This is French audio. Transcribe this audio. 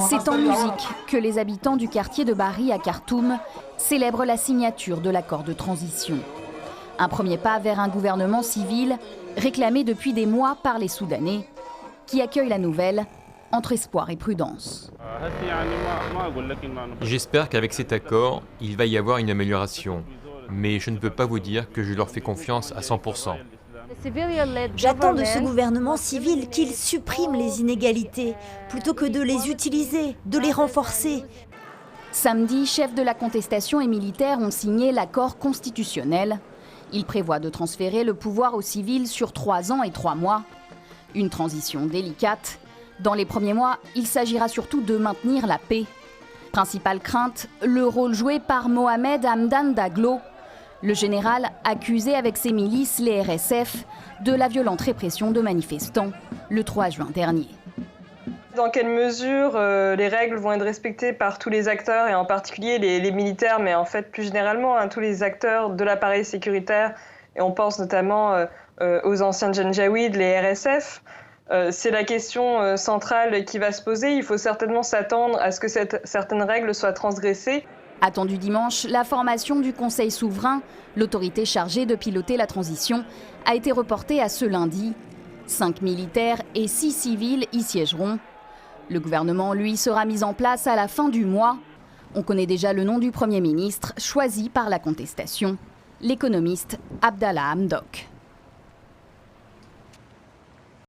C'est en musique que les habitants du quartier de Bari à Khartoum célèbrent la signature de l'accord de transition. Un premier pas vers un gouvernement civil réclamé depuis des mois par les Soudanais, qui accueillent la nouvelle entre espoir et prudence. J'espère qu'avec cet accord, il va y avoir une amélioration. Mais je ne peux pas vous dire que je leur fais confiance à 100%. J'attends de ce gouvernement civil qu'il supprime les inégalités, plutôt que de les utiliser, de les renforcer. Samedi, chefs de la contestation et militaires ont signé l'accord constitutionnel. Il prévoit de transférer le pouvoir aux civils sur 3 ans et 3 mois. Une transition délicate. Dans les premiers mois, il s'agira surtout de maintenir la paix. Principale crainte, le rôle joué par Mohamed Hamdan Daglo, le général accusé avec ses milices, les RSF, de la violente répression de manifestants le 3 juin dernier. Dans quelle mesure les règles vont être respectées par tous les acteurs, et en particulier les militaires, mais en fait plus généralement tous les acteurs de l'appareil sécuritaire, et on pense notamment aux anciens Janjaweed, les RSF. C'est la question centrale qui va se poser. Il faut certainement s'attendre à ce que certaines règles soient transgressées. Attendu dimanche, la formation du Conseil souverain, l'autorité chargée de piloter la transition, a été reportée à ce lundi. 5 militaires et 6 civils y siégeront. Le gouvernement, lui, sera mis en place à la fin du mois. On connaît déjà le nom du Premier ministre, choisi par la contestation, l'économiste Abdallah Hamdok.